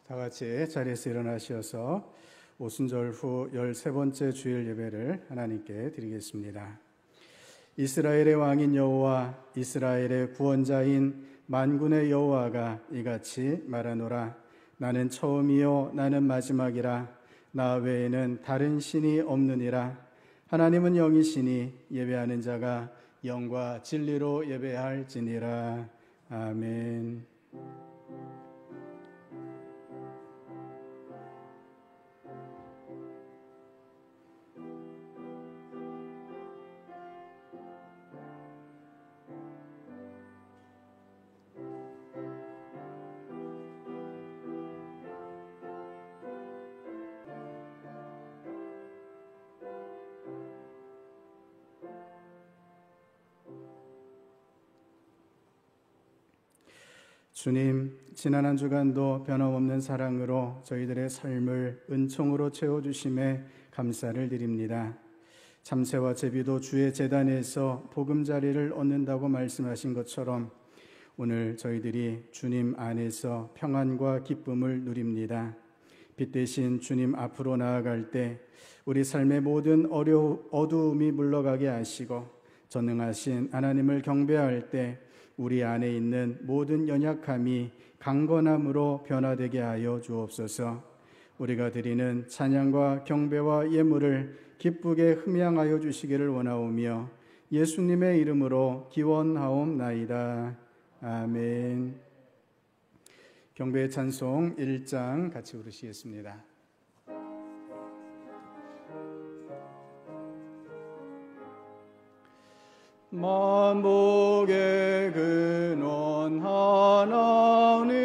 다 같이 자리에서 일어나셔서 오순절 후 13번째 주일 예배를 하나님께 드리겠습니다. 이스라엘의 왕인 여호와, 이스라엘의 구원자인 만군의 여호와가 이같이 말하노라. 나는 처음이요 나는 마지막이라. 나 외에는 다른 신이 없느니라. 하나님은 영이시니 예배하는 자가 영과 진리로 예배할지니라. 아멘. 주님, 지난 한 주간도 변함없는 사랑으로 저희들의 삶을 은총으로 채워주심에 감사를 드립니다. 참새와 제비도 주의 제단에서 보금자리를 얻는다고 말씀하신 것처럼 오늘 저희들이 주님 안에서 평안과 기쁨을 누립니다. 빛 대신 주님 앞으로 나아갈 때 우리 삶의 모든 어두움이 물러가게 하시고 전능하신 하나님을 경배할 때 우리 안에 있는 모든 연약함이 강건함으로 변화되게 하여 주옵소서. 우리가 드리는 찬양과 경배와 예물을 기쁘게 흠양하여 주시기를 원하오며 예수님의 이름으로 기원하옵나이다. 아멘. 경배의 찬송 1장 같이 부르시겠습니다. 만복의 근원 하나님,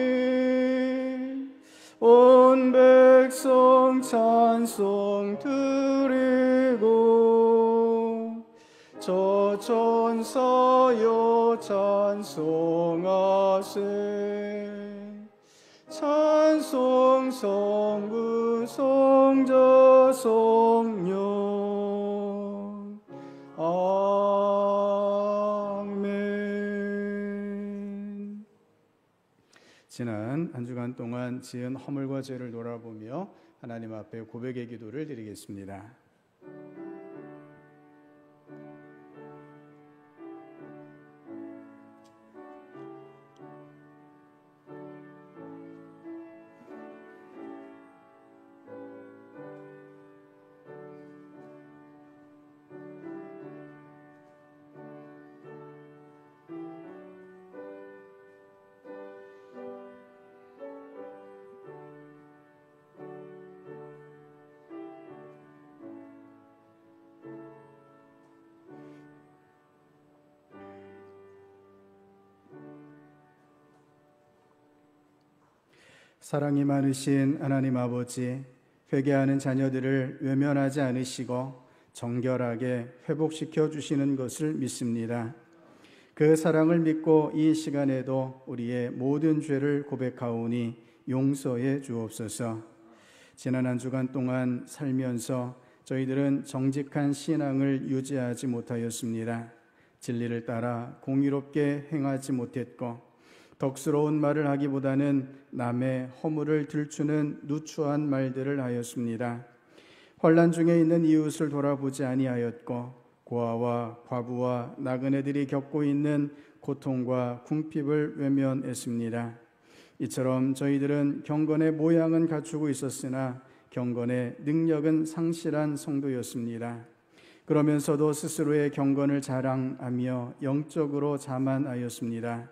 온 백성 찬송 드리고 저 천사여 찬송하세. 찬송 성부 성자 성령. 아멘. 지난 한 주간 동안 지은 허물과 죄를 돌아보며 하나님 앞에 고백의 기도를 드리겠습니다. 사랑이 많으신 하나님 아버지, 회개하는 자녀들을 외면하지 않으시고 정결하게 회복시켜 주시는 것을 믿습니다. 그 사랑을 믿고 이 시간에도 우리의 모든 죄를 고백하오니 용서해 주옵소서. 지난 한 주간 동안 살면서 저희들은 정직한 신앙을 유지하지 못하였습니다. 진리를 따라 공의롭게 행하지 못했고 덕스러운 말을 하기보다는 남의 허물을 들추는 누추한 말들을 하였습니다. 환난 중에 있는 이웃을 돌아보지 아니하였고 고아와 과부와 나그네들이 겪고 있는 고통과 궁핍을 외면했습니다. 이처럼 저희들은 경건의 모양은 갖추고 있었으나 경건의 능력은 상실한 성도였습니다. 그러면서도 스스로의 경건을 자랑하며 영적으로 자만하였습니다.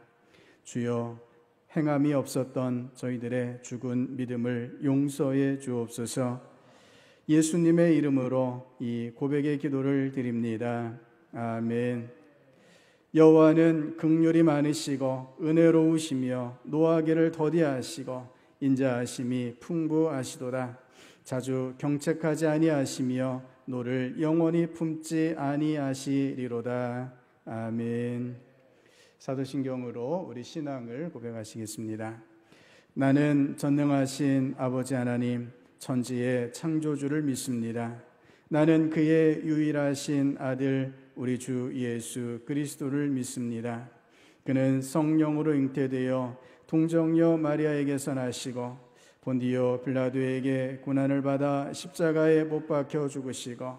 주여, 행함이 없었던 저희들의 죽은 믿음을 용서해 주옵소서. 예수님의 이름으로 이 고백의 기도를 드립니다. 아멘. 여호와는 긍휼이 많으시고 은혜로우시며 노하기를 더디하시고 인자하심이 풍부하시도다. 자주 경책하지 아니하시며 노를 영원히 품지 아니하시리로다. 아멘. 사도신경으로 우리 신앙을 고백하시겠습니다. 나는 전능하신 아버지 하나님, 천지의 창조주를 믿습니다. 나는 그의 유일하신 아들 우리 주 예수 그리스도를 믿습니다. 그는 성령으로 잉태되어 동정녀 마리아에게서 나시고 본디오 빌라도에게 고난을 받아 십자가에 못 박혀 죽으시고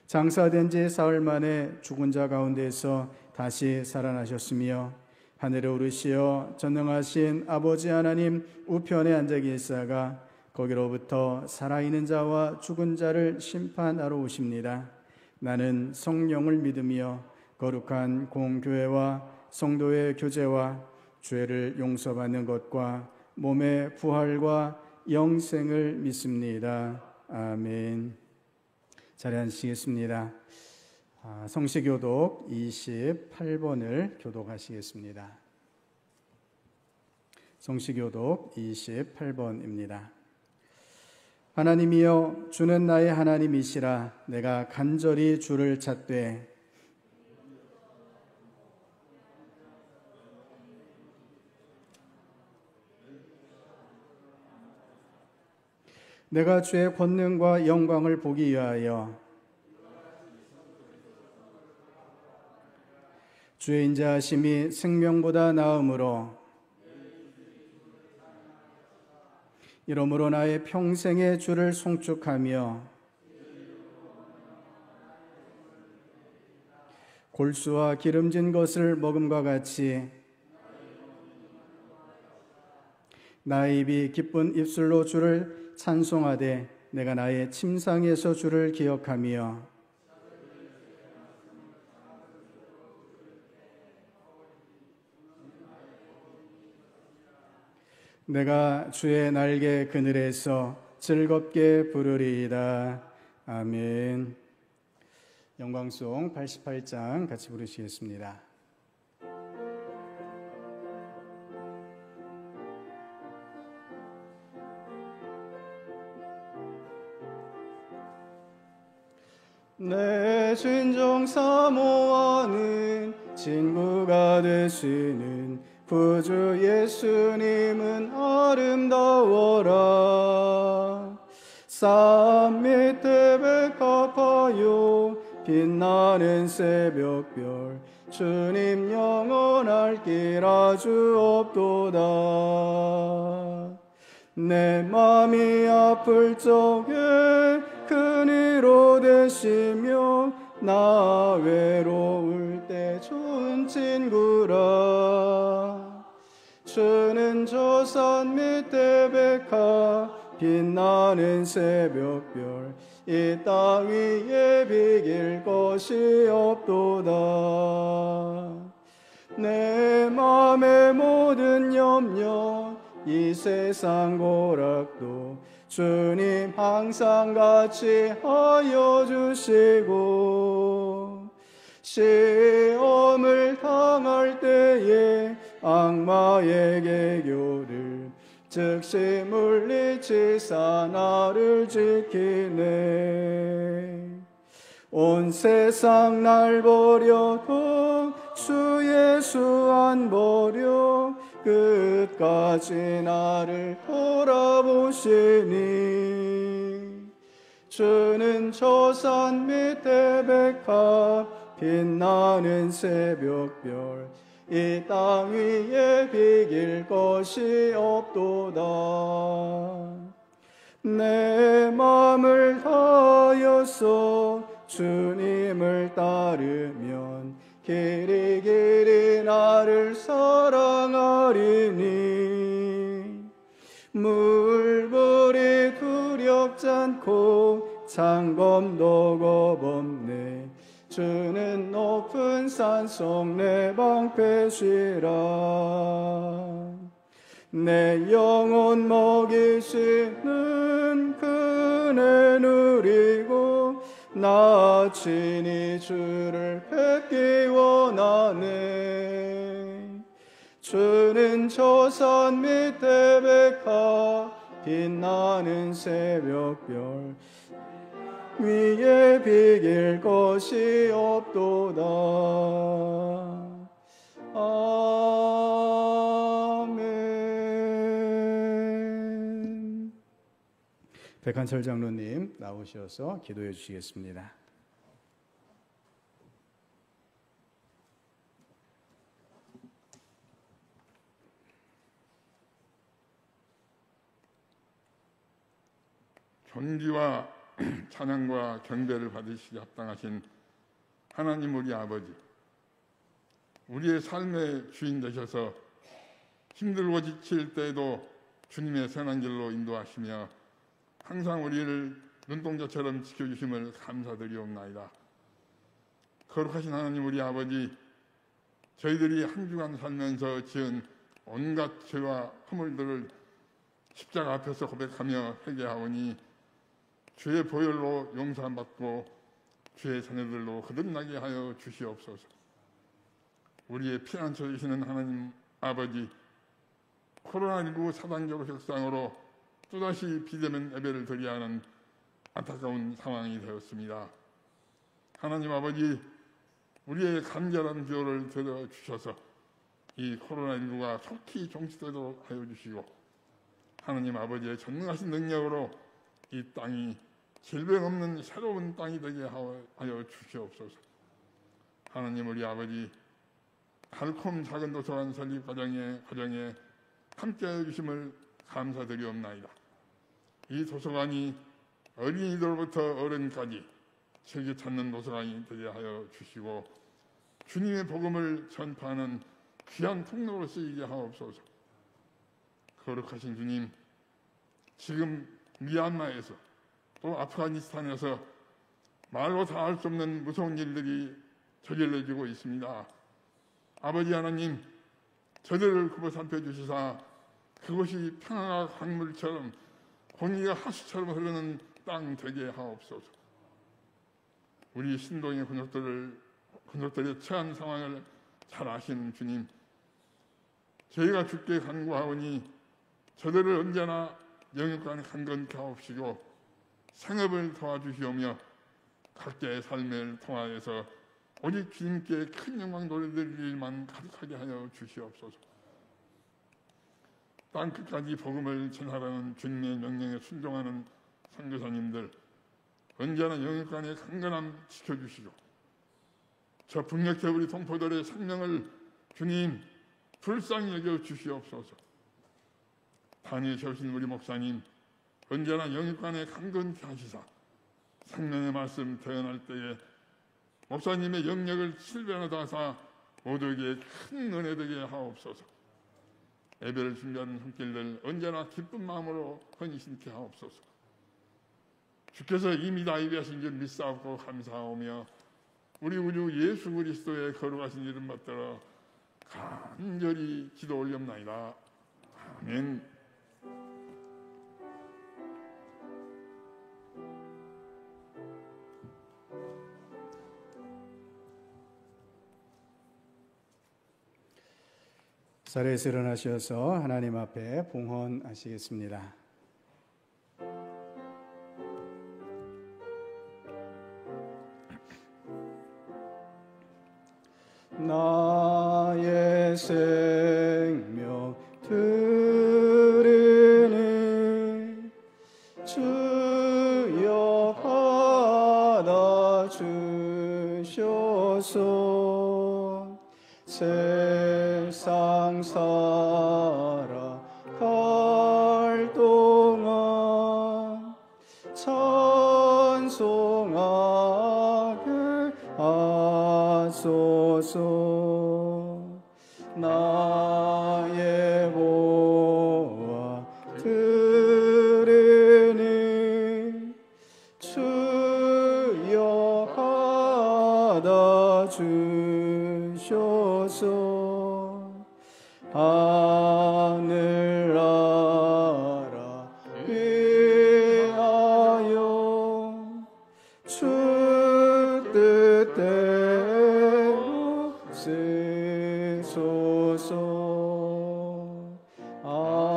장사된 지 사흘 만에 죽은 자 가운데서 다시 살아나셨으며 하늘에 오르시어 전능하신 아버지 하나님 우편에 앉아 계시다가 거기로부터 살아있는 자와 죽은 자를 심판하러 오십니다. 나는 성령을 믿으며 거룩한 공교회와 성도의 교제와 죄를 용서받는 것과 몸의 부활과 영생을 믿습니다. 아멘. 자리 앉으시겠습니다. 성시교독 28번을 교독하시겠습니다. 성시교독 28번입니다. 하나님이여, 주는 나의 하나님이시라. 내가 간절히 주를 찾되 내가 주의 권능과 영광을 보기 위하여 주의 인자하심이 생명보다 나음으로 이러므로 나의 평생에 주를 송축하며 골수와 기름진 것을 먹음과 같이 나의 입이 기쁜 입술로 주를 찬송하되 내가 나의 침상에서 주를 기억하며 내가 주의 날개 그늘에서 즐겁게 부르리이다. 아멘. 영광송 88장 같이 부르시겠습니다. 내 진정 사모하는 친구가 되시는 구주 예수님은 아름다워라. 산 밑에 백합화요 빛나는 새벽별 주님 영원할 길 아주 없도다. 내 맘이 아플 적에 큰 위로 되시며 나 외로울 때 좋은 친구라. 주는 저 산 밑에 백합 빛나는 새벽별 이 땅 위에 비길 것이 없도다. 내 맘의 모든 염려 이 세상 고락도 주님 항상 같이 하여 주시고 시험을 당할 때에 악마의 개교를 즉시 물리치사 나를 지키네. 온 세상 날 버려도 주 예수 안 버려 끝까지 나를 돌아보시니. 주는 저 산 밑에 백합 빛나는 새벽별 이 땅 위에 비길 것이 없도다. 내 맘을 다하여서 주님을 따르면 길이 길이 나를 사랑하리니. 물불이 두렵지 않고 창검도 겁없네. 주는 높은 산속 내 방패시라. 내 영혼 먹이시는 그네 누리고 나 친히 주를 뵙기 원하네. 주는 저 산 밑에 백합 빛나는 새벽별 위에 비길 것이 없도다. 아멘. 백한철 장로님 나오셔서 기도해 주시겠습니다. 존귀와 찬양과 경배를 받으시기 합당하신 하나님 우리 아버지, 우리의 삶의 주인 되셔서 힘들고 지칠 때에도 주님의 선한 길로 인도하시며 항상 우리를 눈동자처럼 지켜주심을 감사드리옵나이다. 거룩하신 하나님 우리 아버지, 저희들이 한 주간 살면서 지은 온갖 죄와 허물들을 십자가 앞에서 고백하며 회개하오니 주의 보혈로 용서받고 주의 자녀들로 거듭나게 하여 주시옵소서. 우리의 피난처 되시는 하나님 아버지, 코로나19 사단적 격상으로 또다시 비대면 예배를 드려야 하는 안타까운 상황이 되었습니다. 하나님 아버지, 우리의 간절한 기도를 들어주셔서 이 코로나19가 속히 종식되도록 하여 주시고, 하나님 아버지의 전능하신 능력으로 이 땅이 질병 없는 새로운 땅이 되게 하여 주시옵소서. 하나님 우리 아버지, 달콤 작은 도서관 설립 과정에 함께하여 주심을 감사드리옵나이다. 이 도서관이 어린이들부터 어른까지 즐겨 찾는 도서관이 되게 하여 주시고 주님의 복음을 전파하는 귀한 통로로 쓰이게 하옵소서. 거룩하신 주님, 지금 미얀마에서 또 아프가니스탄에서 말로 다 할 수 없는 무서운 일들이 저질러지고 있습니다. 아버지 하나님, 저들을 굽어 살펴주시사 그곳이 평화가 강물처럼 공기가 하수처럼 흐르는 땅 되게 하옵소서. 우리 신동의 군족들의 처한 상황을 잘 아시는 주님, 저희가 주께 간구하오니 저들을 언제나 영육간에 강건케 하옵시고 생업을 도와주시오며 각자의 삶을 통하여서 오직 주님께 큰 영광 돌려드릴 일만 가득하게 하여 주시옵소서. 땅끝까지 복음을 전하라는 주님의 명령에 순종하는 선교사님들 언제나 영육간의 강건함 지켜주시고 저 북녘의 우리 동포들의 생명을 주님 불쌍히 여겨 주시옵소서. 단위에 세우신 우리 목사님 언제나 영육간에 강건케 하시사 생명의 말씀 대언할 때에 목사님의 영역을 실변하다 하사 모두에게 큰 은혜 되게 하옵소서. 예배를 준비하는 손길들 언제나 기쁜 마음으로 헌신케 하옵소서. 주께서 이미 다 예비하신 줄 믿사옵고 감사하오며 우리 우주 예수 그리스도의 거룩하신 이름 받들어 간절히 기도 올렸나이다. 아멘. 자리에서 일어나셔서 하나님 앞에 봉헌하시겠습니다. 나의 생명 드리니 주여 받아 주셔서 세상 살아갈 동안 찬송하게 하소서. 나의 보아 드리니 주여 받아 주셔서 하늘나라 위하여 주 뜻대로 쓰소서. 아멘.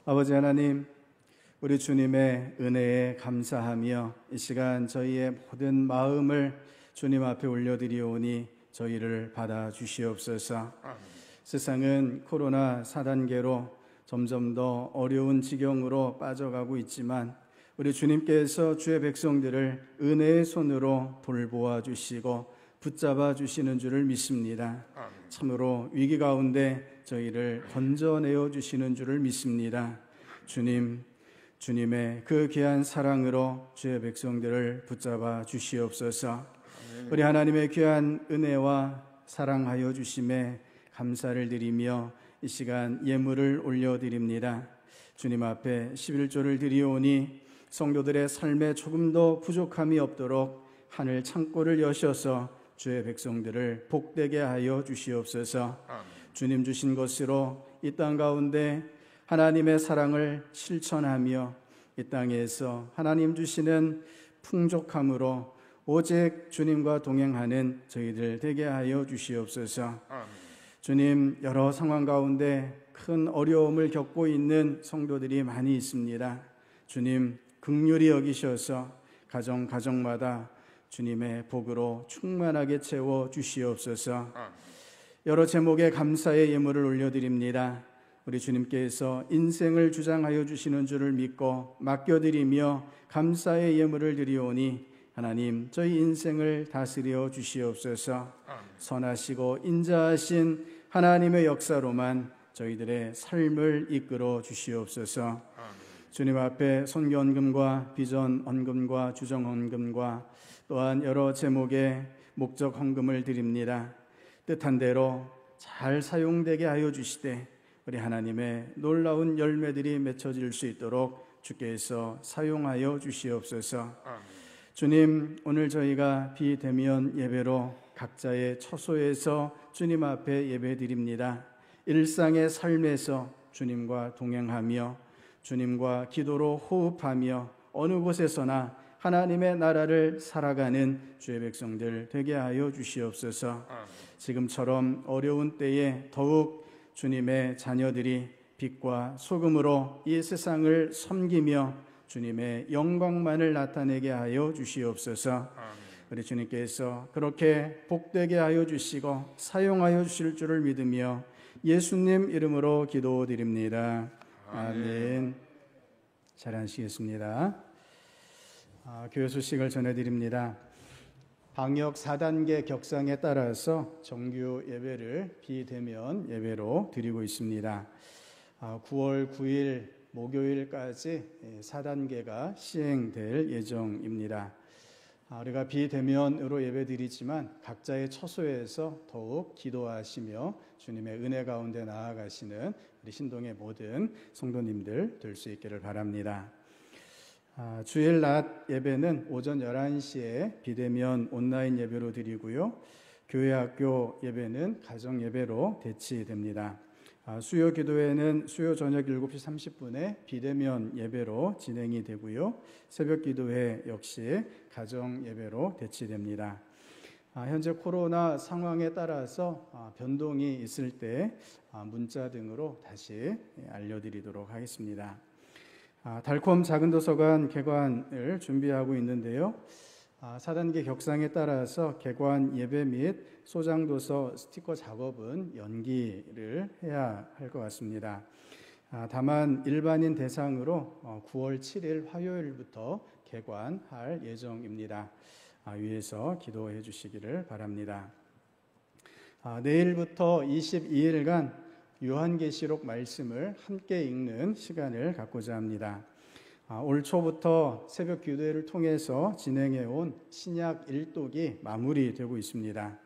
아버지 하나님, 우리 주님의 은혜에 감사하며 이 시간 저희의 모든 마음을 주님 앞에 올려드리오니 저희를 받아주시옵소서. 세상은 코로나 4단계로 점점 더 어려운 지경으로 빠져가고 있지만 우리 주님께서 주의 백성들을 은혜의 손으로 돌보아 주시고 붙잡아 주시는 줄을 믿습니다. 참으로 위기 가운데 저희를 건져내어 주시는 줄을 믿습니다. 주님의 그 귀한 사랑으로 주의 백성들을 붙잡아 주시옵소서. 우리 하나님의 귀한 은혜와 사랑하여 주심에 감사를 드리며 이 시간 예물을 올려드립니다. 주님 앞에 11조를 드리오니 성도들의 삶에 조금도 부족함이 없도록 하늘 창고를 여셔서 주의 백성들을 복되게 하여 주시옵소서. 주님 주신 것으로 이 땅 가운데 하나님의 사랑을 실천하며 이 땅에서 하나님 주시는 풍족함으로 오직 주님과 동행하는 저희들 되게 하여 주시옵소서. 주님, 여러 상황 가운데 큰 어려움을 겪고 있는 성도들이 많이 있습니다. 주님, 긍휼히 여기셔서 가정마다 주님의 복으로 충만하게 채워 주시옵소서. 여러 제목의 감사의 예물을 올려드립니다. 우리 주님께서 인생을 주장하여 주시는 줄을 믿고 맡겨드리며 감사의 예물을 드리오니 하나님, 저희 인생을 다스려 주시옵소서. 선하시고 인자하신 하나님의 역사로만 저희들의 삶을 이끌어 주시옵소서. 주님 앞에 선교헌금과 비전헌금과 주정헌금과 또한 여러 제목의 목적 헌금을 드립니다. 뜻한 대로 잘 사용되게 하여 주시되 우리 하나님의 놀라운 열매들이 맺혀질 수 있도록 주께서 사용하여 주시옵소서. 주님, 오늘 저희가 비대면 예배로 각자의 처소에서 주님 앞에 예배드립니다. 일상의 삶에서 주님과 동행하며 주님과 기도로 호흡하며 어느 곳에서나 하나님의 나라를 살아가는 주의 백성들 되게 하여 주시옵소서. 지금처럼 어려운 때에 더욱 주님의 자녀들이 빛과 소금으로 이 세상을 섬기며 주님의 영광만을 나타내게 하여 주시옵소서. 우리 주님께서 그렇게 복되게 하여 주시고 사용하여 주실 줄을 믿으며 예수님 이름으로 기도드립니다. 아멘. 잘 앉으시겠습니다. 교회 소식을 전해드립니다. 방역 4단계 격상에 따라서 정규 예배를 비대면 예배로 드리고 있습니다. 9월 9일 목요일까지 4단계가 시행될 예정입니다. 우리가 비대면으로 예배드리지만 각자의 처소에서 더욱 기도하시며 주님의 은혜 가운데 나아가시는 우리 신동의 모든 성도님들 될 수 있기를 바랍니다. 주일 낮 예배는 오전 11시에 비대면 온라인 예배로 드리고요. 교회 학교 예배는 가정 예배로 대치됩니다. 수요 기도회는 수요 저녁 7시 30분에 비대면 예배로 진행이 되고요. 새벽 기도회 역시 가정 예배로 대치됩니다. 현재 코로나 상황에 따라서 변동이 있을 때 문자 등으로 다시 알려드리도록 하겠습니다. 달콤 작은 도서관 개관을 준비하고 있는데요. 4단계 격상에 따라서 개관 예배 및 소장도서 스티커 작업은 연기를 해야 할 것 같습니다. 다만 일반인 대상으로 9월 7일 화요일부터 개관할 예정입니다. 위에서 기도해 주시기를 바랍니다. 내일부터 22일간 요한계시록 말씀을 함께 읽는 시간을 갖고자 합니다. 올 초부터 새벽 기도회를 통해서 진행해 온 신약 일독이 마무리되고 있습니다.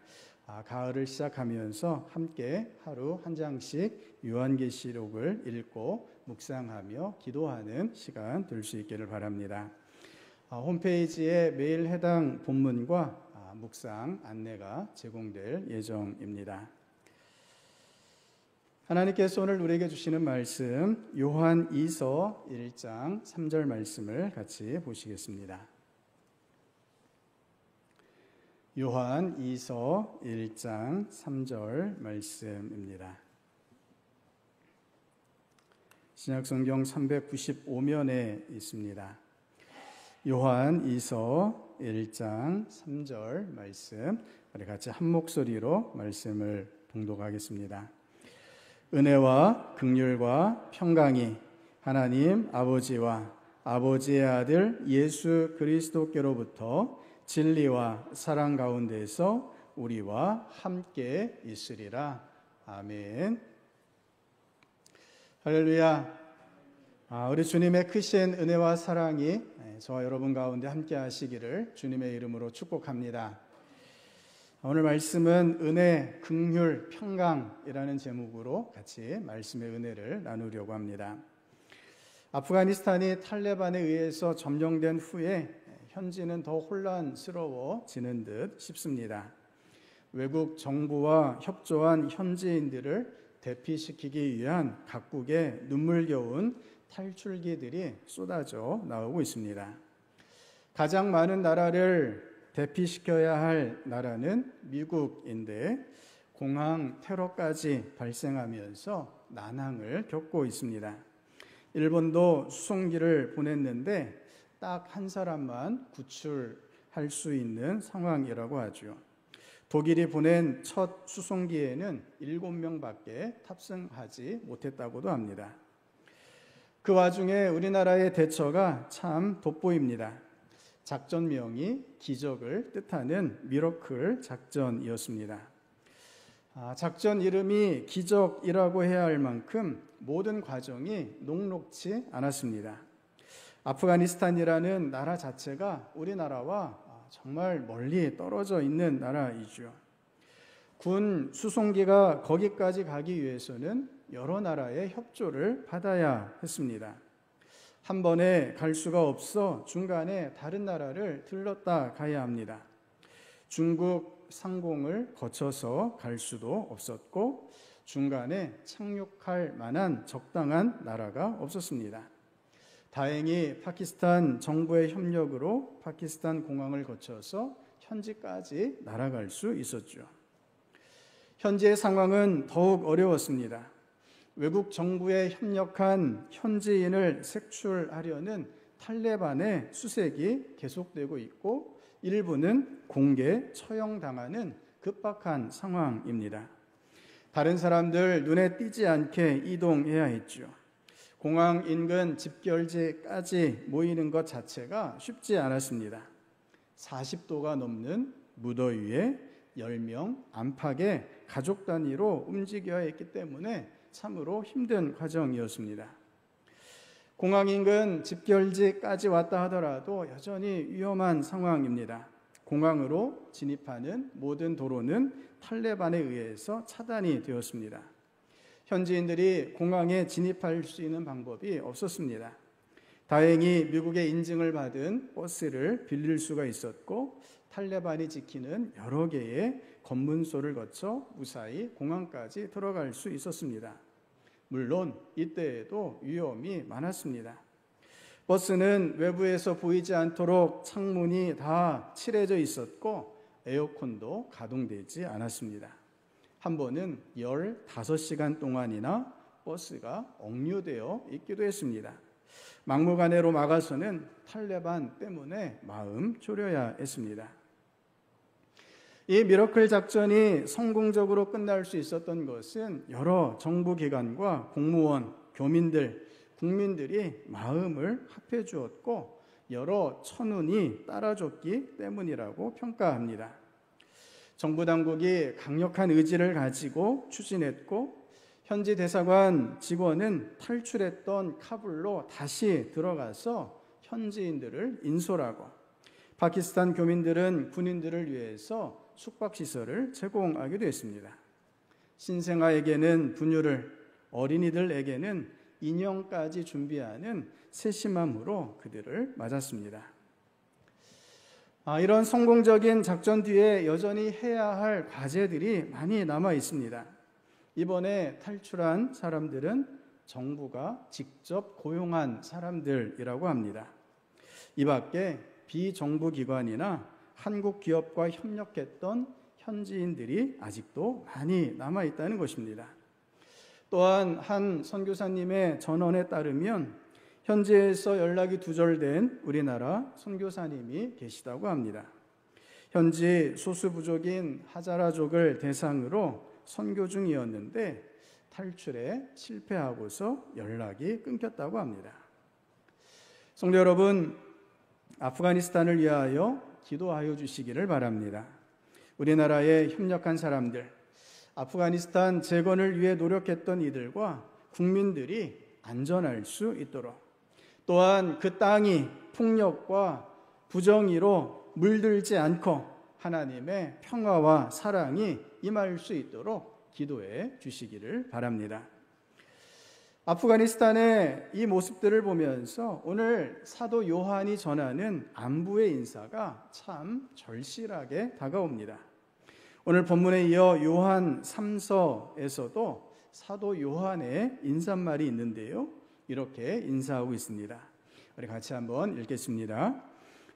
가을을 시작하면서 함께 하루 한 장씩 요한계시록을 읽고 묵상하며 기도하는 시간 될 수 있기를 바랍니다. 홈페이지에 매일 해당 본문과 묵상 안내가 제공될 예정입니다. 하나님께서 오늘 우리에게 주시는 말씀 요한 2서 1장 3절 말씀을 같이 보시겠습니다. 요한 2서 1장 3절 말씀입니다. 신약성경 395면에 있습니다. 요한 2서 1장 3절 말씀, 우리 같이 한 목소리로 말씀을 봉독하겠습니다. 은혜와 긍휼과 평강이 하나님 아버지와 아버지의 아들 예수 그리스도께로부터 진리와 사랑 가운데서 우리와 함께 있으리라. 아멘. 할렐루야. 우리 주님의 크신 은혜와 사랑이 저와 여러분 가운데 함께 하시기를 주님의 이름으로 축복합니다. 오늘 말씀은 은혜, 긍휼, 평강이라는 제목으로 같이 말씀의 은혜를 나누려고 합니다. 아프가니스탄이 탈레반에 의해서 점령된 후에 현지는 더 혼란스러워지는 듯 싶습니다. 외국 정부와 협조한 현지인들을 대피시키기 위한 각국의 눈물겨운 탈출기들이 쏟아져 나오고 있습니다. 가장 많은 나라를 대피시켜야 할 나라는 미국인데 공항 테러까지 발생하면서 난항을 겪고 있습니다. 일본도 수송기를 보냈는데 딱 한 사람만 구출할 수 있는 상황이라고 하죠. 독일이 보낸 첫 수송기에는 7명밖에 탑승하지 못했다고도 합니다. 그 와중에 우리나라의 대처가 참 돋보입니다. 작전명이 기적을 뜻하는 미러클 작전이었습니다. 작전 이름이 기적이라고 해야 할 만큼 모든 과정이 녹록지 않았습니다. 아프가니스탄이라는 나라 자체가 우리나라와 정말 멀리 떨어져 있는 나라이죠. 군 수송기가 거기까지 가기 위해서는 여러 나라의 협조를 받아야 했습니다. 한 번에 갈 수가 없어 중간에 다른 나라를 들렀다 가야 합니다. 중국 상공을 거쳐서 갈 수도 없었고 중간에 착륙할 만한 적당한 나라가 없었습니다. 다행히 파키스탄 정부의 협력으로 파키스탄 공항을 거쳐서 현지까지 날아갈 수 있었죠. 현지의 상황은 더욱 어려웠습니다. 외국 정부에 협력한 현지인을 색출하려는 탈레반의 수색이 계속되고 있고 일부는 공개 처형당하는 급박한 상황입니다. 다른 사람들 눈에 띄지 않게 이동해야 했죠. 공항 인근 집결지까지 모이는 것 자체가 쉽지 않았습니다. 40도가 넘는 무더위에 10명 안팎의 가족 단위로 움직여야 했기 때문에 참으로 힘든 과정이었습니다. 공항 인근 집결지까지 왔다 하더라도 여전히 위험한 상황입니다. 공항으로 진입하는 모든 도로는 탈레반에 의해서 차단이 되었습니다. 현지인들이 공항에 진입할 수 있는 방법이 없었습니다. 다행히 미국의 인증을 받은 버스를 빌릴 수가 있었고 탈레반이 지키는 여러 개의 검문소를 거쳐 무사히 공항까지 들어갈 수 있었습니다. 물론 이때에도 위험이 많았습니다. 버스는 외부에서 보이지 않도록 창문이 다 칠해져 있었고 에어컨도 가동되지 않았습니다. 한 번은 15시간 동안이나 버스가 억류되어 있기도 했습니다. 막무가내로 막아서는 탈레반 때문에 마음 졸여야 했습니다. 이 미러클 작전이 성공적으로 끝날 수 있었던 것은 여러 정부기관과 공무원, 교민들, 국민들이 마음을 합해 주었고 여러 천운이 따라줬기 때문이라고 평가합니다. 정부 당국이 강력한 의지를 가지고 추진했고 현지 대사관 직원은 탈출했던 카불로 다시 들어가서 현지인들을 인솔하고 파키스탄 교민들은 군인들을 위해서 숙박시설을 제공하기도 했습니다. 신생아에게는 분유를, 어린이들에게는 인형까지 준비하는 세심함으로 그들을 맞았습니다. 이런 성공적인 작전 뒤에 여전히 해야 할 과제들이 많이 남아 있습니다. 이번에 탈출한 사람들은 정부가 직접 고용한 사람들이라고 합니다. 이 밖에 비정부기관이나 한국 기업과 협력했던 현지인들이 아직도 많이 남아있다는 것입니다. 또한 한 선교사님의 전언에 따르면 현지에서 연락이 두절된 우리나라 선교사님이 계시다고 합니다. 현지 소수부족인 하자라족을 대상으로 선교 중이었는데 탈출에 실패하고서 연락이 끊겼다고 합니다. 성도 여러분, 아프가니스탄을 위하여 기도하여 주시기를 바랍니다. 우리나라의 협력한 사람들, 아프가니스탄 재건을 위해 노력했던 이들과 국민들이 안전할 수 있도록, 또한 그 땅이 폭력과 부정의로 물들지 않고 하나님의 평화와 사랑이 임할 수 있도록 기도해 주시기를 바랍니다. 아프가니스탄의 이 모습들을 보면서 오늘 사도 요한이 전하는 안부의 인사가 참 절실하게 다가옵니다. 오늘 본문에 이어 요한 3서에서도 사도 요한의 인사말이 있는데요, 이렇게 인사하고 있습니다. 우리 같이 한번 읽겠습니다.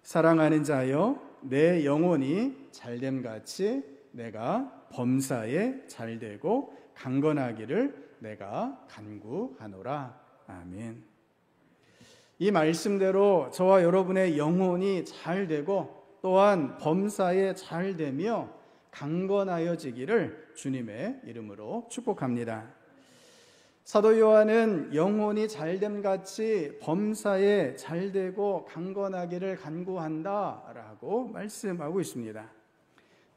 사랑하는 자여, 내 영혼이 잘됨같이 내가 범사에 잘되고 강건하기를 내가 간구하노라. 아멘. 이 말씀대로 저와 여러분의 영혼이 잘되고 또한 범사에 잘되며 강건하여지기를 주님의 이름으로 축복합니다. 사도 요한은 영혼이 잘됨같이 범사에 잘되고 강건하기를 간구한다라고 말씀하고 있습니다.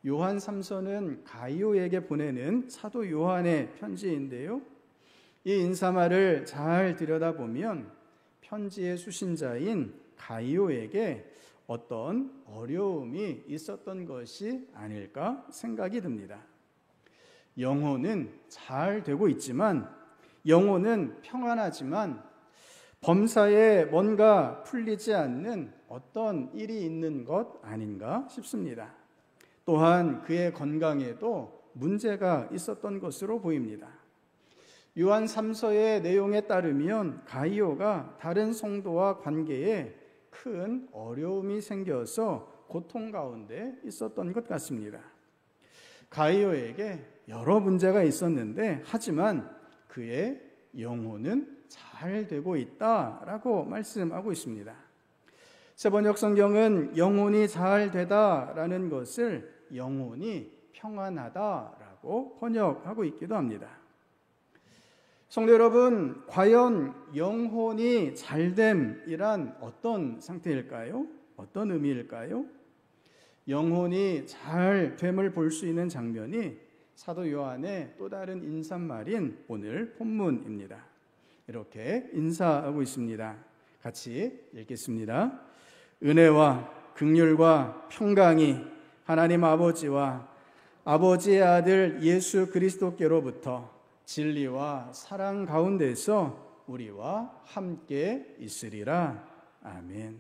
요한 3서는 가이오에게 보내는 사도 요한의 편지인데요, 이 인사말을 잘 들여다보면 편지의 수신자인 가이오에게 어떤 어려움이 있었던 것이 아닐까 생각이 듭니다. 영혼은 잘 되고 있지만, 영혼은 평안하지만 범사에 뭔가 풀리지 않는 어떤 일이 있는 것 아닌가 싶습니다. 또한 그의 건강에도 문제가 있었던 것으로 보입니다. 요한 3서의 내용에 따르면 가이오가 다른 성도와 관계에 큰 어려움이 생겨서 고통 가운데 있었던 것 같습니다. 가이오에게 여러 문제가 있었는데 하지만 그의 영혼은 잘 되고 있다라고 말씀하고 있습니다. 세번역 성경은 영혼이 잘 되다라는 것을 영혼이 평안하다라고 번역하고 있기도 합니다. 성도 여러분, 과연 영혼이 잘됨이란 어떤 상태일까요? 어떤 의미일까요? 영혼이 잘됨을 볼 수 있는 장면이 사도 요한의 또 다른 인사말인 오늘 본문입니다. 이렇게 인사하고 있습니다. 같이 읽겠습니다. 은혜와 긍휼과 평강이 하나님 아버지와 아버지의 아들 예수 그리스도께로부터 진리와 사랑 가운데서 우리와 함께 있으리라. 아멘.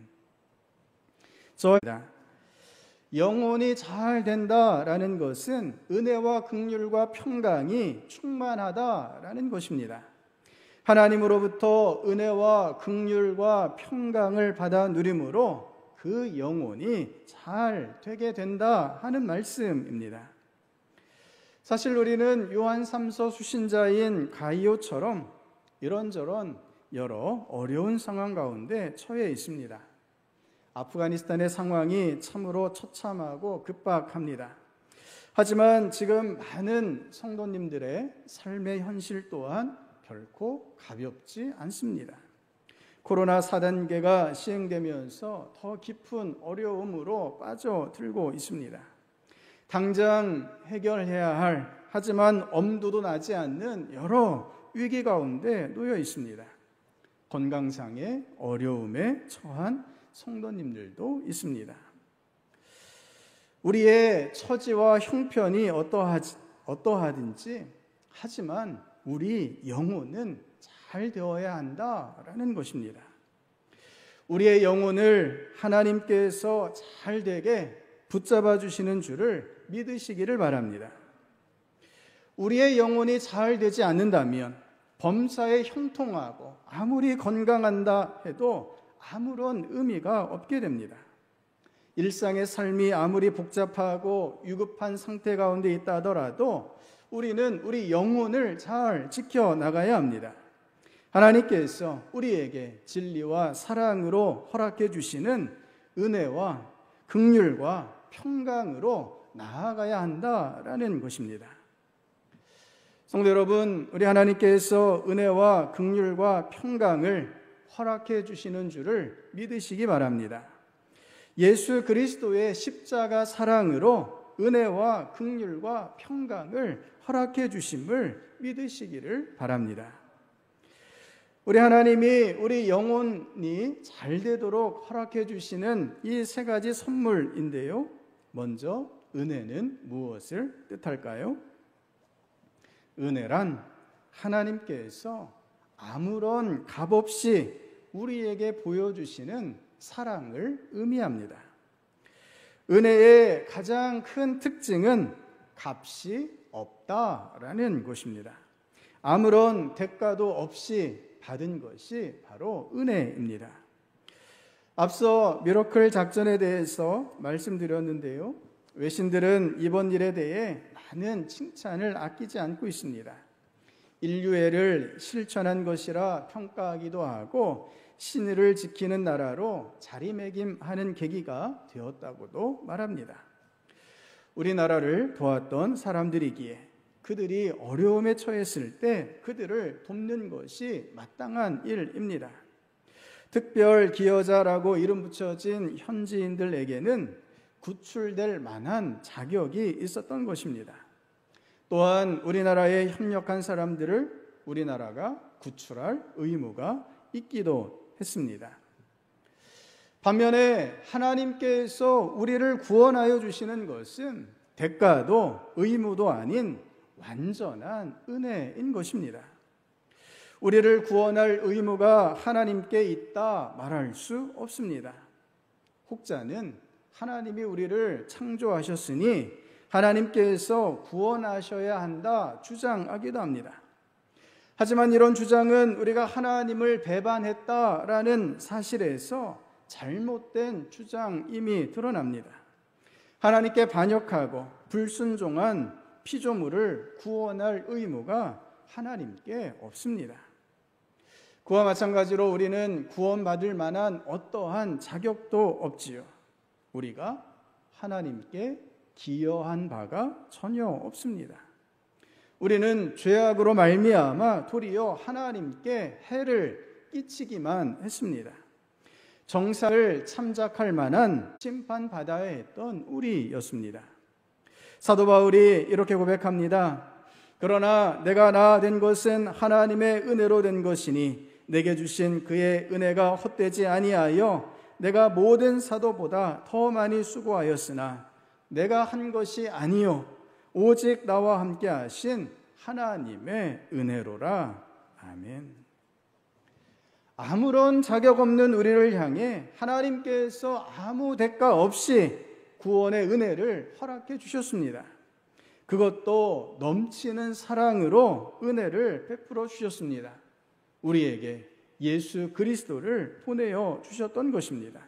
영혼이 잘 된다라는 것은 은혜와 긍휼과 평강이 충만하다라는 것입니다. 하나님으로부터 은혜와 긍휼과 평강을 받아 누림으로 그 영혼이 잘 되게 된다 하는 말씀입니다. 사실 우리는 요한 3서 수신자인 가이오처럼 이런저런 여러 어려운 상황 가운데 처해 있습니다. 아프가니스탄의 상황이 참으로 처참하고 급박합니다. 하지만 지금 많은 성도님들의 삶의 현실 또한 결코 가볍지 않습니다. 코로나 4단계가 시행되면서 더 깊은 어려움으로 빠져들고 있습니다. 당장 해결해야 할, 하지만 엄두도 나지 않는 여러 위기 가운데 놓여 있습니다. 건강상의 어려움에 처한 성도님들도 있습니다. 우리의 처지와 형편이 어떠하든지 하지만 우리 영혼은 잘 되어야 한다라는 것입니다. 우리의 영혼을 하나님께서 잘 되게 붙잡아 주시는 줄을 믿으시기를 바랍니다. 우리의 영혼이 잘 되지 않는다면 범사에 형통하고 아무리 건강한다 해도 아무런 의미가 없게 됩니다. 일상의 삶이 아무리 복잡하고 유급한 상태 가운데 있다 하더라도 우리는 우리 영혼을 잘 지켜나가야 합니다. 하나님께서 우리에게 진리와 사랑으로 허락해 주시는 은혜와 긍휼과 평강으로 나아가야 한다라는 것입니다. 성도 여러분, 우리 하나님께서 은혜와 긍휼과 평강을 허락해 주시는 줄을 믿으시기 바랍니다. 예수 그리스도의 십자가 사랑으로 은혜와 긍휼과 평강을 허락해 주심을 믿으시기를 바랍니다. 우리 하나님이 우리 영혼이 잘 되도록 허락해 주시는 이 세 가지 선물인데요. 먼저 은혜는 무엇을 뜻할까요? 은혜란 하나님께서 아무런 값없이 우리에게 보여주시는 사랑을 의미합니다. 은혜의 가장 큰 특징은 값이 없다라는 것입니다. 아무런 대가도 없이 받은 것이 바로 은혜입니다. 앞서 미러클 작전에 대해서 말씀드렸는데요. 외신들은 이번 일에 대해 많은 칭찬을 아끼지 않고 있습니다. 인류애를 실천한 것이라 평가하기도 하고 신의를 지키는 나라로 자리매김하는 계기가 되었다고도 말합니다. 우리나라를 도왔던 사람들이기에 그들이 어려움에 처했을 때 그들을 돕는 것이 마땅한 일입니다. 특별 기여자라고 이름 붙여진 현지인들에게는 구출될 만한 자격이 있었던 것입니다. 또한 우리나라에 협력한 사람들을 우리나라가 구출할 의무가 있기도 했습니다. 반면에 하나님께서 우리를 구원하여 주시는 것은 대가도 의무도 아닌 완전한 은혜인 것입니다. 우리를 구원할 의무가 하나님께 있다 말할 수 없습니다. 혹자는 하나님이 우리를 창조하셨으니 하나님께서 구원하셔야 한다 주장하기도 합니다. 하지만 이런 주장은 우리가 하나님을 배반했다라는 사실에서 잘못된 주장임이 드러납니다. 하나님께 반역하고 불순종한 피조물을 구원할 의무가 하나님께 없습니다. 그와 마찬가지로 우리는 구원받을 만한 어떠한 자격도 없지요. 우리가 하나님께 기여한 바가 전혀 없습니다. 우리는 죄악으로 말미암아 도리어 하나님께 해를 끼치기만 했습니다. 정사를 참작할 만한 심판받아야 했던 우리였습니다. 사도 바울이 이렇게 고백합니다. 그러나 내가 나 된 것은 하나님의 은혜로 된 것이니 내게 주신 그의 은혜가 헛되지 아니하여 내가 모든 사도보다 더 많이 수고하였으나 내가 한 것이 아니요 오직 나와 함께 하신 하나님의 은혜로라. 아멘. 아무런 자격 없는 우리를 향해 하나님께서 아무 대가 없이 구원의 은혜를 허락해 주셨습니다. 그것도 넘치는 사랑으로 은혜를 베풀어 주셨습니다. 우리에게 예수 그리스도를 보내어 주셨던 것입니다.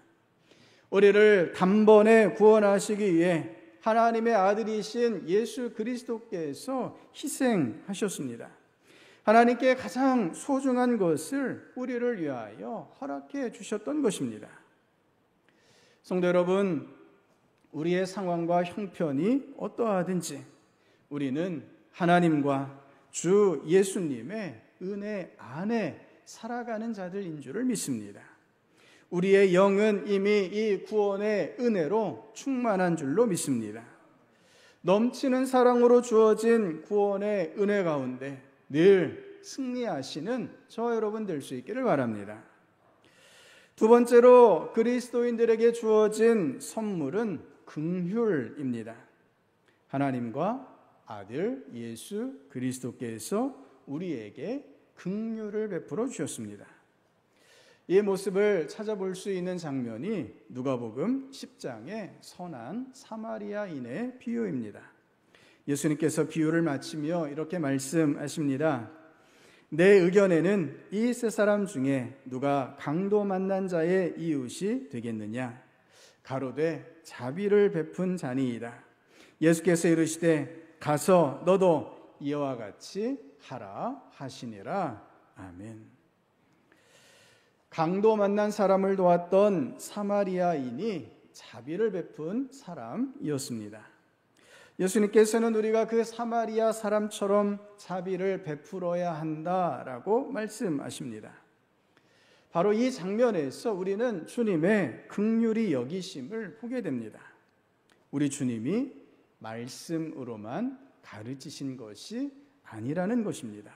우리를 단번에 구원하시기 위해 하나님의 아들이신 예수 그리스도께서 희생하셨습니다. 하나님께 가장 소중한 것을 우리를 위하여 허락해 주셨던 것입니다. 성도 여러분, 우리의 상황과 형편이 어떠하든지 우리는 하나님과 주 예수님의 은혜 안에 살아가는 자들인 줄을 믿습니다. 우리의 영은 이미 이 구원의 은혜로 충만한 줄로 믿습니다. 넘치는 사랑으로 주어진 구원의 은혜 가운데 늘 승리하시는 저 여러분 될 수 있기를 바랍니다. 두 번째로 그리스도인들에게 주어진 선물은 긍휼입니다. 하나님과 아들 예수 그리스도께서 우리에게 긍휼을 베풀어 주셨습니다. 이 모습을 찾아볼 수 있는 장면이 누가복음 10장의 선한 사마리아인의 비유입니다. 예수님께서 비유를 마치며 이렇게 말씀하십니다. 내 의견에는 이 세 사람 중에 누가 강도 만난 자의 이웃이 되겠느냐? 가로되 자비를 베푼 자니이다. 예수께서 이르시되 가서 너도 이와 같이 하라 하시니라. 아멘. 강도 만난 사람을 도왔던 사마리아인이 자비를 베푼 사람이었습니다. 예수님께서는 우리가 그 사마리아 사람처럼 자비를 베풀어야 한다라고 말씀하십니다. 바로 이 장면에서 우리는 주님의 긍휼히 여기심을 보게 됩니다. 우리 주님이 말씀으로만 가르치신 것이 아니라는 것입니다.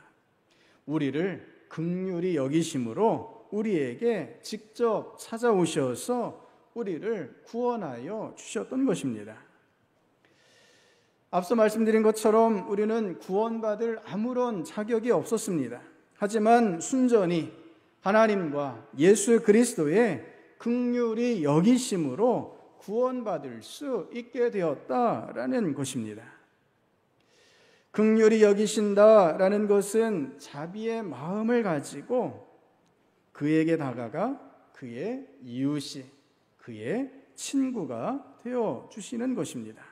우리를 긍휼히 여기심으로 우리에게 직접 찾아오셔서 우리를 구원하여 주셨던 것입니다. 앞서 말씀드린 것처럼 우리는 구원받을 아무런 자격이 없었습니다. 하지만 순전히 하나님과 예수 그리스도의 긍휼히 여기심으로 구원받을 수 있게 되었다라는 것입니다. 긍휼히 여기신다라는 것은 자비의 마음을 가지고 그에게 다가가 그의 이웃이, 그의 친구가 되어 주시는 것입니다.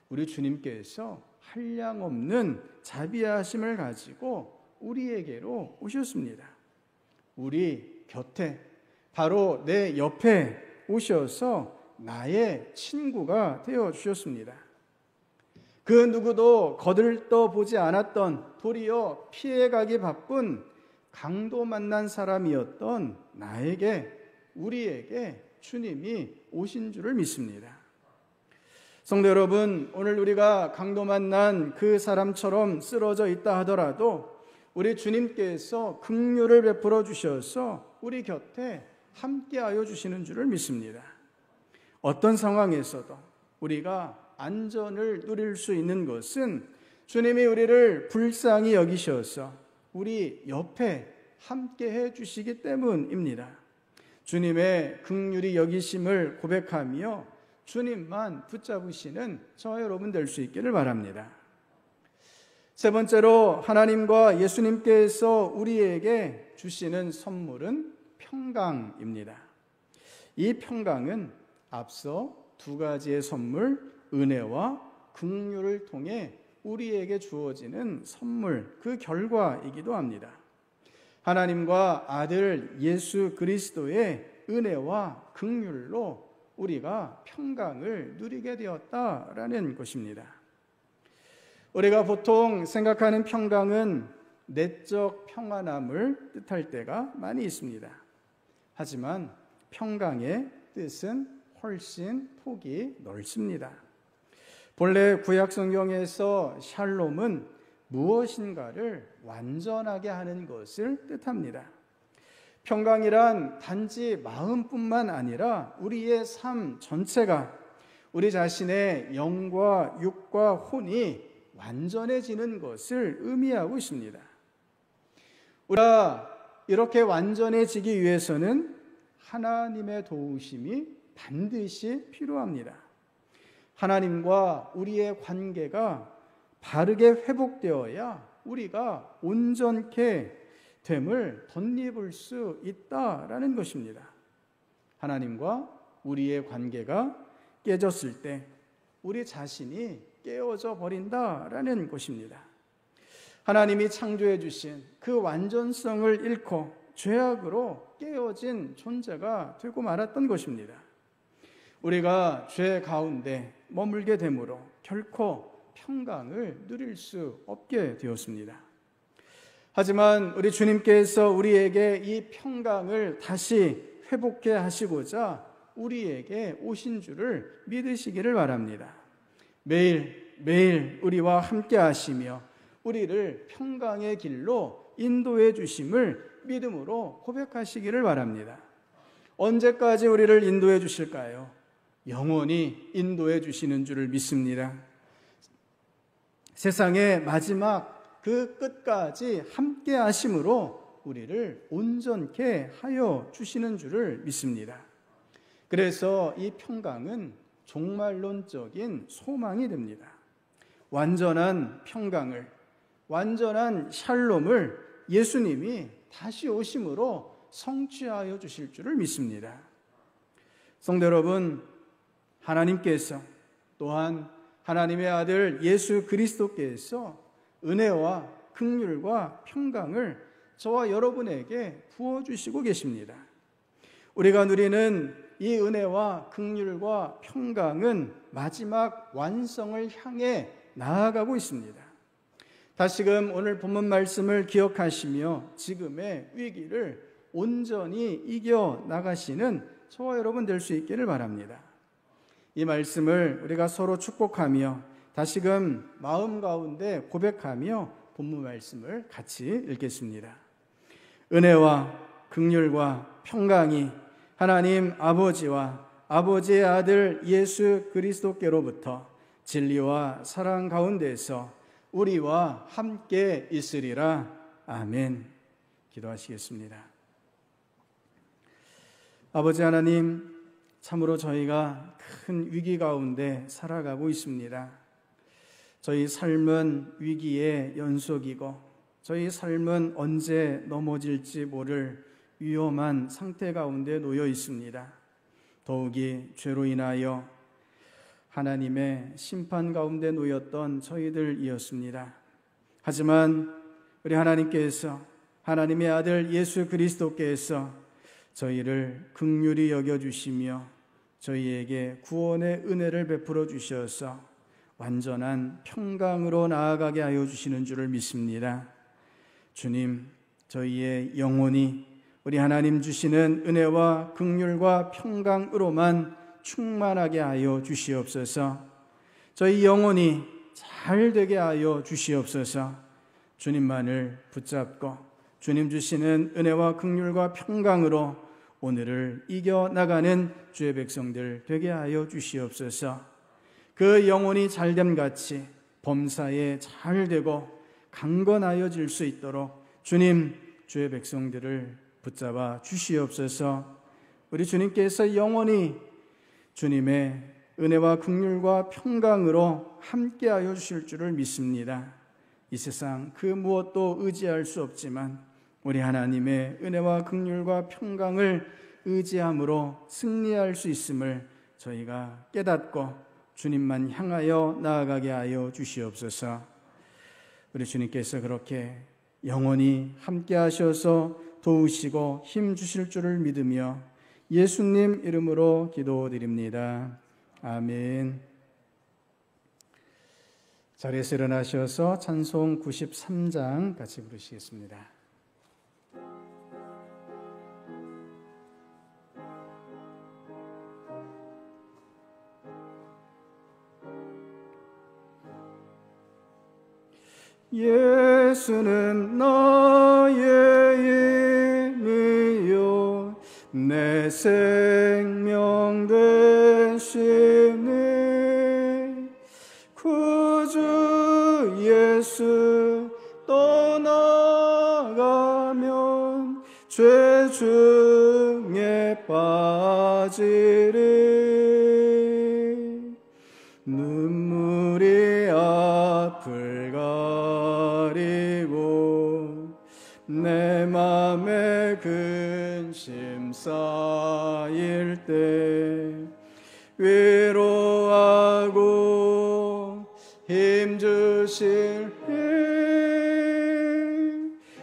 우리 주님께서 한량없는 자비하심을 가지고 우리에게로 오셨습니다. 우리 곁에, 바로 내 옆에 오셔서 나의 친구가 되어 주셨습니다. 그 누구도 거들떠 보지 않았던, 도리어 피해가기 바쁜 강도 만난 사람이었던 나에게, 우리에게 주님이 오신 줄을 믿습니다. 성도 여러분, 오늘 우리가 강도 만난 그 사람처럼 쓰러져 있다 하더라도 우리 주님께서 긍휼을 베풀어 주셔서 우리 곁에 함께하여 주시는 줄을 믿습니다. 어떤 상황에서도 우리가 안전을 누릴 수 있는 것은 주님이 우리를 불쌍히 여기셔서 우리 옆에 함께해 주시기 때문입니다. 주님의 긍휼히 여기심을 고백하며 주님만 붙잡으시는 저와 여러분 될 수 있기를 바랍니다. 세 번째로 하나님과 예수님께서 우리에게 주시는 선물은 평강입니다. 이 평강은 앞서 두 가지의 선물, 은혜와 긍휼을 통해 우리에게 주어지는 선물, 그 결과이기도 합니다. 하나님과 아들 예수 그리스도의 은혜와 긍휼로 우리가 평강을 누리게 되었다라는 것입니다. 우리가 보통 생각하는 평강은 내적 평안함을 뜻할 때가 많이 있습니다. 하지만 평강의 뜻은 훨씬 폭이 넓습니다. 본래 구약 성경에서 샬롬은 무엇인가를 완전하게 하는 것을 뜻합니다. 평강이란 단지 마음뿐만 아니라 우리의 삶 전체가, 우리 자신의 영과 육과 혼이 완전해지는 것을 의미하고 있습니다. 우리가 이렇게 완전해지기 위해서는 하나님의 도우심이 반드시 필요합니다. 하나님과 우리의 관계가 바르게 회복되어야 우리가 온전케 됨을 덧입을 수 있다라는 것입니다. 하나님과 우리의 관계가 깨졌을 때 우리 자신이 깨어져 버린다라는 것입니다. 하나님이 창조해 주신 그 완전성을 잃고 죄악으로 깨어진 존재가 되고 말았던 것입니다. 우리가 죄 가운데 머물게 되므로 결코 평강을 누릴 수 없게 되었습니다. 하지만 우리 주님께서 우리에게 이 평강을 다시 회복해 하시고자 우리에게 오신 줄을 믿으시기를 바랍니다. 매일 우리와 함께 하시며 우리를 평강의 길로 인도해 주심을 믿음으로 고백하시기를 바랍니다. 언제까지 우리를 인도해 주실까요? 영원히 인도해 주시는 줄을 믿습니다. 세상의 마지막 그 끝까지 함께 하심으로 우리를 온전케 하여 주시는 줄을 믿습니다. 그래서 이 평강은 종말론적인 소망이 됩니다. 완전한 평강을, 완전한 샬롬을 예수님이 다시 오심으로 성취하여 주실 줄을 믿습니다. 성도 여러분, 하나님께서 또한 하나님의 아들 예수 그리스도께서 은혜와 긍휼과 평강을 저와 여러분에게 부어주시고 계십니다. 우리가 누리는 이 은혜와 긍휼과 평강은 마지막 완성을 향해 나아가고 있습니다. 다시금 오늘 본문 말씀을 기억하시며 지금의 위기를 온전히 이겨 나가시는 저와 여러분 될 수 있기를 바랍니다. 이 말씀을 우리가 서로 축복하며 다시금 마음 가운데 고백하며 본문 말씀을 같이 읽겠습니다. 은혜와 긍휼과 평강이 하나님 아버지와 아버지의 아들 예수 그리스도께로부터 진리와 사랑 가운데서 우리와 함께 있으리라. 아멘. 기도하시겠습니다. 아버지 하나님, 참으로 저희가 큰 위기 가운데 살아가고 있습니다. 저희 삶은 위기의 연속이고 저희 삶은 언제 넘어질지 모를 위험한 상태 가운데 놓여 있습니다. 더욱이 죄로 인하여 하나님의 심판 가운데 놓였던 저희들이었습니다. 하지만 우리 하나님께서 하나님의 아들 예수 그리스도께서 저희를 긍휼히 여겨주시며 저희에게 구원의 은혜를 베풀어 주셔서 완전한 평강으로 나아가게 하여 주시는 줄을 믿습니다. 주님, 저희의 영혼이 우리 하나님 주시는 은혜와 긍휼과 평강으로만 충만하게 하여 주시옵소서. 저희 영혼이 잘 되게 하여 주시옵소서. 주님만을 붙잡고 주님 주시는 은혜와 긍휼과 평강으로 오늘을 이겨나가는 주의 백성들 되게 하여 주시옵소서. 그 영혼이 잘됨 같이 범사에 잘 되고 강건하여질 수 있도록 주님, 주의 백성들을 붙잡아 주시옵소서. 우리 주님께서 영원히 주님의 은혜와 긍휼과 평강으로 함께하여 주실 줄을 믿습니다. 이 세상 그 무엇도 의지할 수 없지만 우리 하나님의 은혜와 긍휼과 평강을 의지함으로 승리할 수 있음을 저희가 깨닫고 주님만 향하여 나아가게 하여 주시옵소서. 우리 주님께서 그렇게 영원히 함께 하셔서 도우시고 힘 주실 줄을 믿으며 예수님 이름으로 기도드립니다. 아멘. 자리에서 일어나셔서 찬송 93장 같이 부르시겠습니다. 예수는 나의 힘이요 내 생명 되시네. 구주 예수 떠나가면 죄 중에 빠지리. 눈물이 앞을 가리고 내 맘에 근심 쌓일 때 위로하고 힘 주실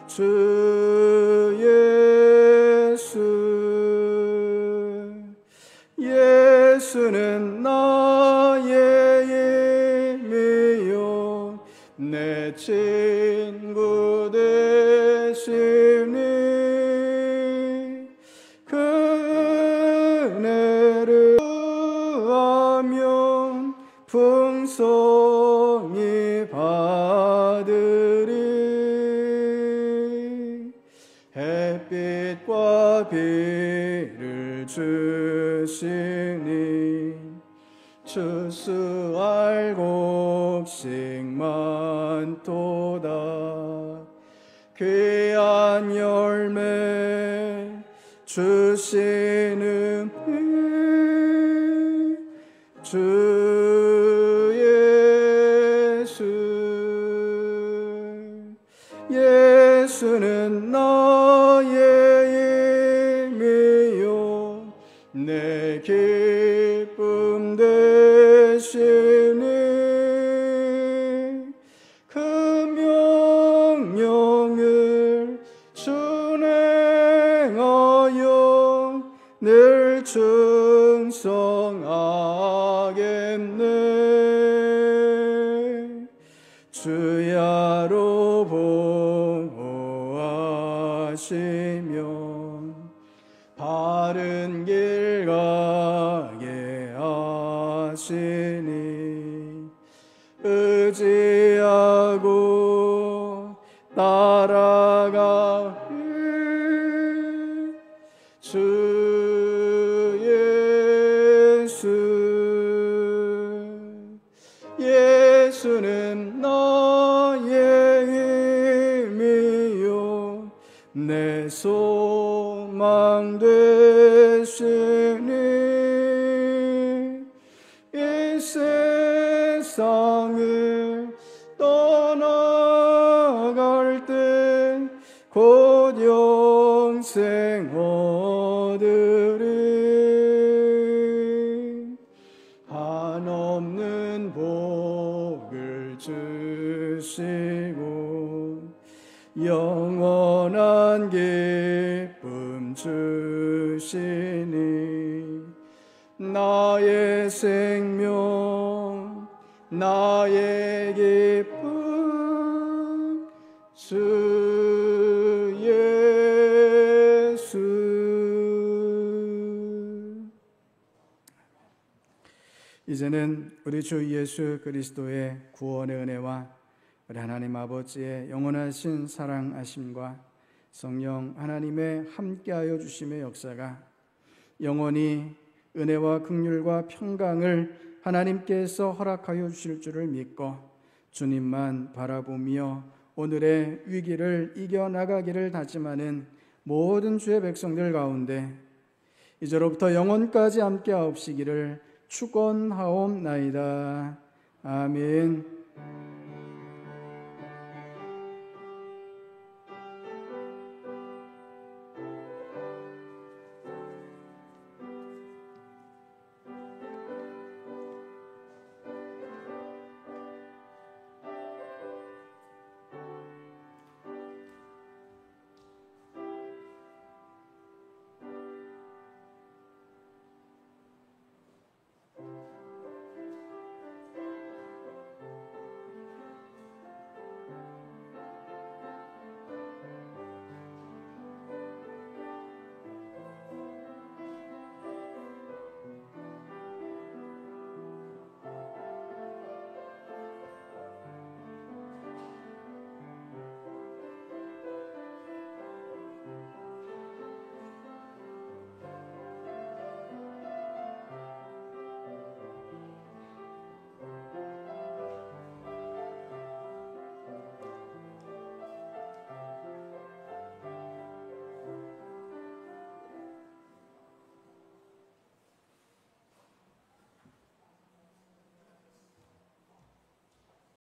주 예수. 예수는 나의 힘이요 내 친구 되시니. 그 은혜를 구하면 풍성히 받으리. 햇빛과 비를 주시니 추수할 곡식만 도다. 귀한 열매 주시는 주 예수. 예수는 나의 힘이요 내 기쁨 되시니. 그 명령을 준행하여 늘 주 풍성하겠네. 주야로 보호하시면 바른 길 가게 하시니 의지하고 따라가리. 주 예수는 나의 힘이요 내 소망 되시니 이 세상을 떠나갈 때 곧 영생 얻으리. 한없는 복을 주시고 영원한 기쁨 주시니 나의 생명 나의 기쁨 주 예수. 이제는 우리 주 예수 그리스도의 구원의 은혜와 우리 하나님 아버지의 영원하신 사랑하심과 성령 하나님의 함께하여 주심의 역사가 영원히 은혜와 긍휼과 평강을 하나님께서 허락하여 주실 줄을 믿고 주님만 바라보며 오늘의 위기를 이겨나가기를 다짐하는 모든 주의 백성들 가운데 이제로부터 영원까지 함께하옵시기를 축원하옵나이다. 아멘.